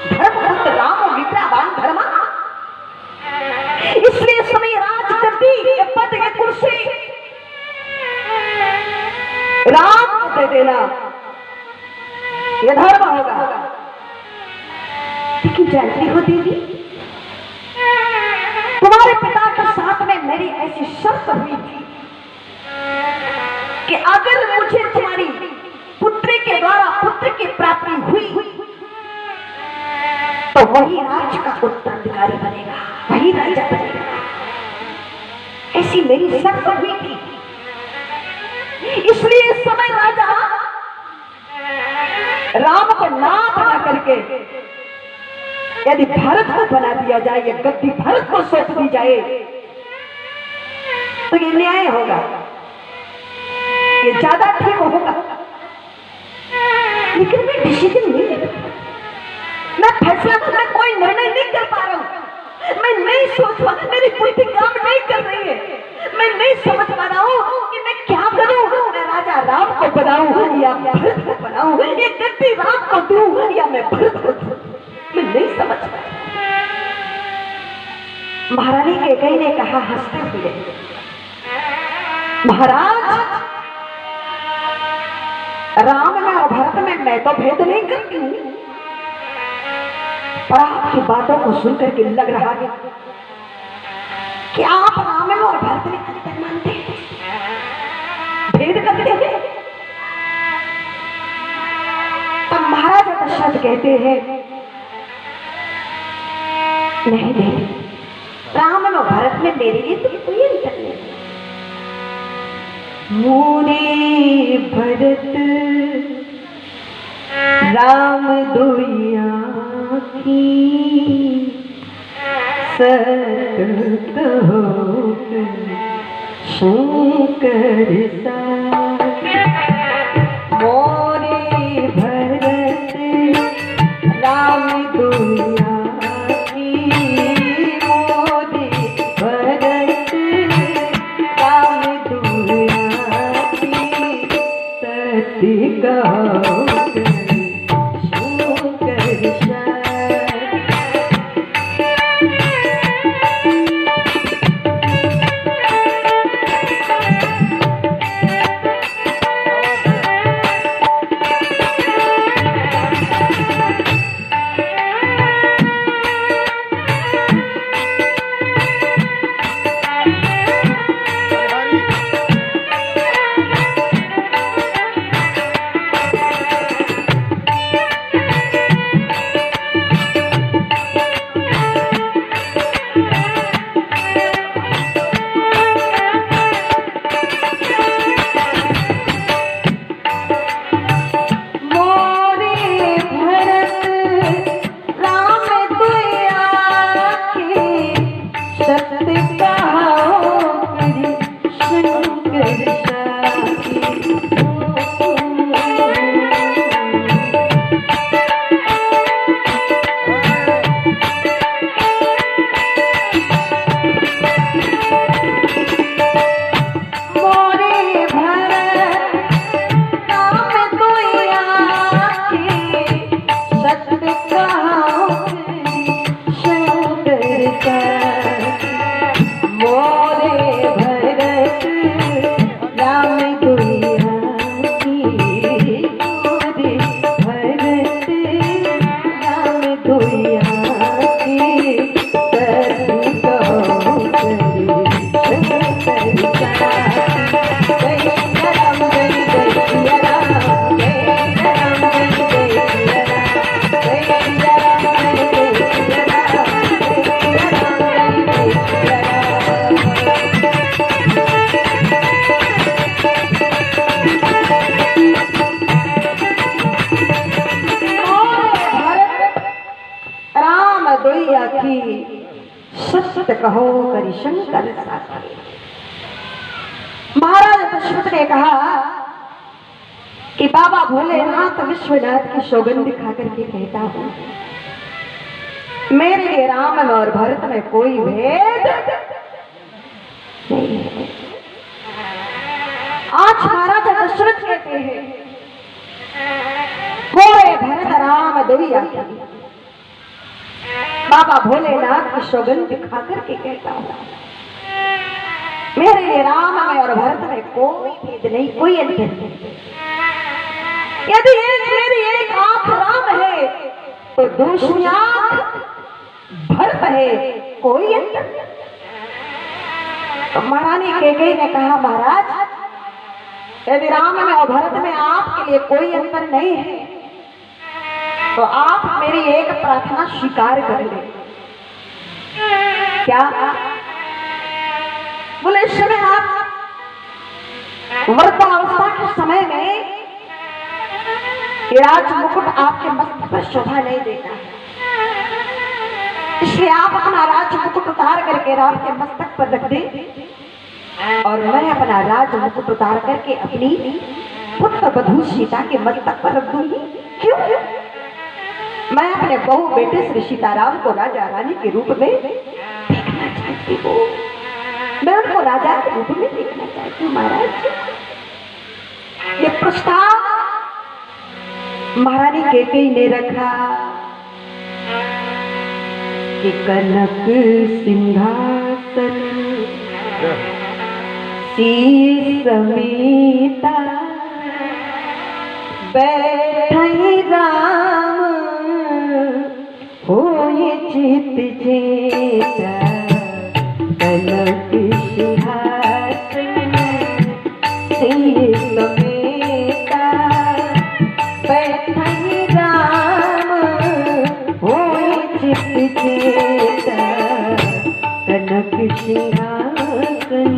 धर्मपुत्र राम विद्यावान धर्मा, इसलिए समय राजगद्दी के पद के कुर्सी राम को दे देना यह धर्म होगा। लेकिन जानती हो देवी, तुम्हारे पिता के साथ में मेरी ऐसी शर्त हुई थी कि अगर मुझे तुम्हारी पुत्री के द्वारा पुत्र की प्राप्ति हुई तो वही राज का उत्तराधिकारी बनेगा, वही राजा बनेगा। ऐसी मेरी शर्त हुई थी। इसलिए इस समय राजा राम को ना बना करके यदि भरत को बना दिया जाए, या गद्दी भरत को सौंप दी जाए तो ये न्याय होगा, ये ज्यादा ठीक होगा। लेकिन मैं डिसीजन नहीं ले रहा, मैं फैसला, मैं कोई निर्णय नहीं कर पा रहा हूं। मैं नहीं सोच पा, मेरी बुद्धि काम नहीं कर रही है। मैं नहीं समझ पा रहा हूं कि मैं क्या करूं। मैं राजा राम को बनाऊं या भरत को बनाऊं, ये गद्दी राम को दूं या मैं भरत को दूं, मैं नहीं समझ पा रहा। महारानी कैकेयी ने कहा हंसते हुए, महाराज, राम में और भरत में मैं तो भेद नहीं करती हूं, पर आपकी बातों को सुनकर के लग रहा है कि आप राम में और भरत में अंतर मानते हैं, भेद करते हैं। तब महाराज दशरथ कहते हैं, नहीं नहीं, राम और भरत में मेरे लिए तो कोई अंतर नहीं। मोरे भरत राम दुइया की सत हो शंकर साथ। मोरे भरत राम दुइया की, मोरे भरत राम दुइया की सत कहो सत्य कहो करि शंकर साथ। महाराज दशरथ ने कहा कि बाबा भोलेनाथ विश्वनाथ की सौगंध खा करके कहता हूं, मेरे लिए राम में और भरत में कोई भेद नहीं है। आज महाराज दशरथ कहते हैं, मोरे भरत राम दुइया बाबा भोलेनाथ की सौगंध दिखा करके कहता हूँ, मेरे लिए राम में और भरत में कोई भेद नहीं, कोई अंतर नहीं। यदि मेरी एक आंख राम है तो दूसरी आंख भरत है, कोई अंतर नहीं। तो महारानी कैकेयी ने कहा, महाराज यदि राम में और भरत में आपके लिए कोई अंतर नहीं है तो आप मेरी एक प्रार्थना स्वीकार कर ले। क्या? बोले, इस समय आप वृद्धावस्था के समय में राज मुकुट आपके मस्तक पर शोभा नहीं देता है, इसलिए आप अपना राज मुकुट उतार करके राम के मस्तक पर रख दे और मैं अपना राज मुकुट उतार करके अपनी पुत्र वधू सीता के मस्तक पर रख दूंगी। क्यों? मैं अपने बहू बेटे श्री सीताराम को राजा रानी के रूप में देखना चाहती हूँ, मैं उनको राजा के रूप में देखना चाहती हूँ। महाराज, ये प्रस्ताव महारानी कैकेयी ने रखा कि कनक सिंहासन शीश समीता बैठई राम होए चित जेता, कनक सिंहासन शीश समीता बैठई राम होए चित जेता, कनक सिंहासन।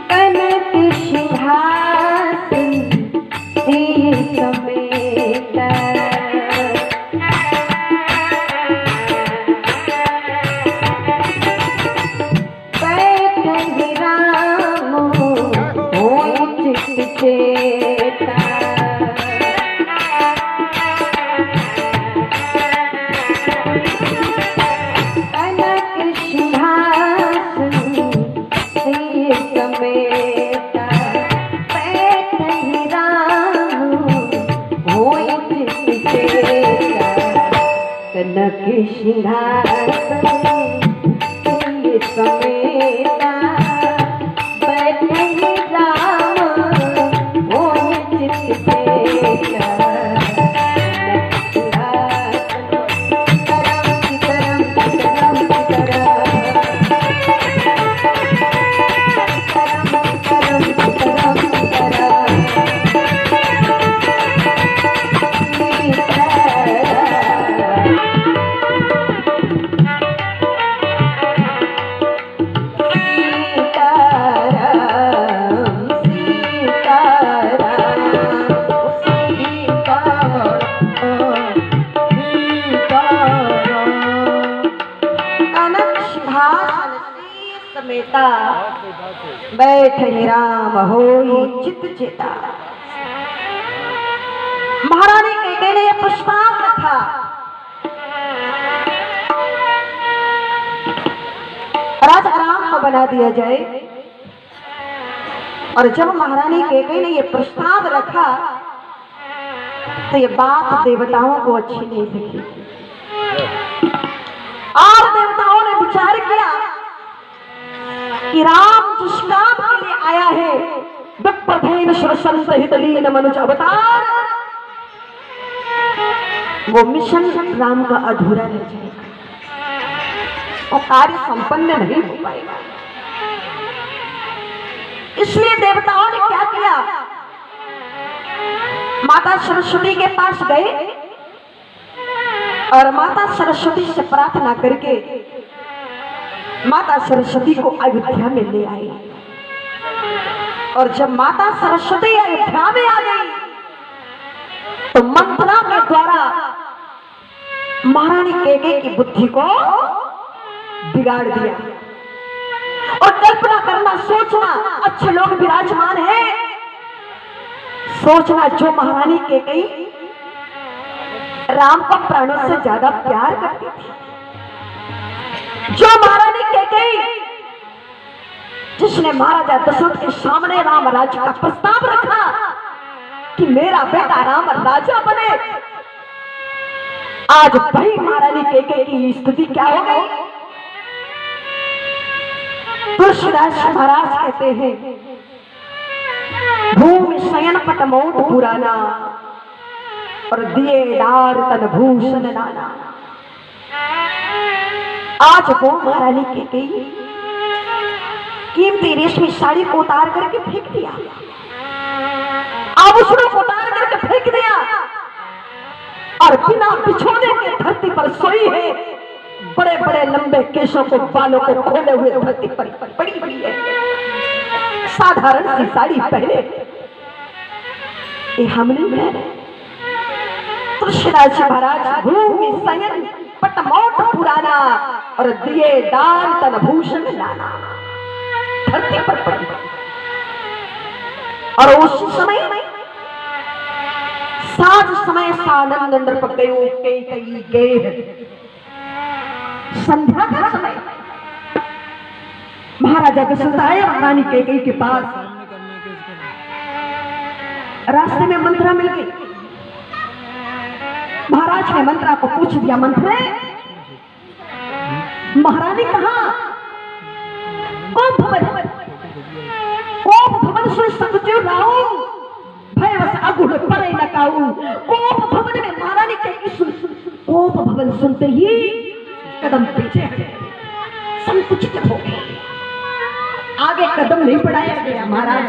कनक सिंहासन समेता बैठई राम होए चित जेता, बैठई राम होई चित जेता। महारानी कैकेयी ने यह प्रस्ताव रखा, राजा राम को बना दिया जाए। और जब महारानी कैकेयी ने यह प्रस्ताव रखा तो ये बात देवताओं को अच्छी नहीं लगी और देवताओं ने विचार किया कि राम जिस काम के लिए आया है, विप्रधेन सुरसन सहित लीन मनुज अवतार, वो मिशन राम का अधूरा रह जाएगा, वो कार्य संपन्न नहीं हो पाएगा। इसलिए देवताओं ने क्या किया, माता सरस्वती के पास गए और माता सरस्वती से प्रार्थना करके माता सरस्वती को अयोध्या में ले आए। और जब माता सरस्वती अयोध्या में आ गई तो मंत्रा के द्वारा महारानी कैकेयी की बुद्धि को बिगाड़ दिया। और कल्पना करना, सोचना, अच्छे लोग विराजमान हैं, सोचना जो महारानी कैकेयी राम को प्राणों से ज्यादा प्यार करती थी, जो महारानी कैकेयी जिसने महाराजा दशरथ के सामने राम राज्य का प्रस्ताव रखा कि मेरा बेटा राम राजा बने, आज वही महारानी कैकेयी की स्थिति क्या हो गई। तुलसीदास महाराज कहते हैं, भूमि शयन पट मोट पुराना और दिए डार तन भूषण नाना। आज वो महारानी कैकेयी कीमती रेशमी साड़ी को उतार करके फेंक दिया, आभूषणों को उतार करके फेंक दिया और बिना बिछोने के धरती पर सोई है। बड़े बड़े लंबे केशों को, बालों को खोले हुए धरती पर पड़ी हुई है, साधारण सी साड़ी पहने। ये हमने में तुलसीदास महाराज भूमि शयन पट मोट पुराना और दिए दान तन भूषण नाना, धरती पर पड़ी। और उस समय साज समय सानंद नृप गयो कैकेयी गए। संध्या का समय महाराजा दशरथ आए रानी कैकेयी के पास। रास्ते में मंत्रा मिल गई। महाराज ने मंत्रा को पूछ दिया, मंत्रे महारानी कहाँ? कोप भवन सुन सकते राहु भयवश अगुण परे न काऊ। कोप भवन में महारानी कैकेयी कोप भवन सुनते ही कदम पीछे संकुचित हो गए, आगे कदम नहीं बढ़ाया गया। महाराज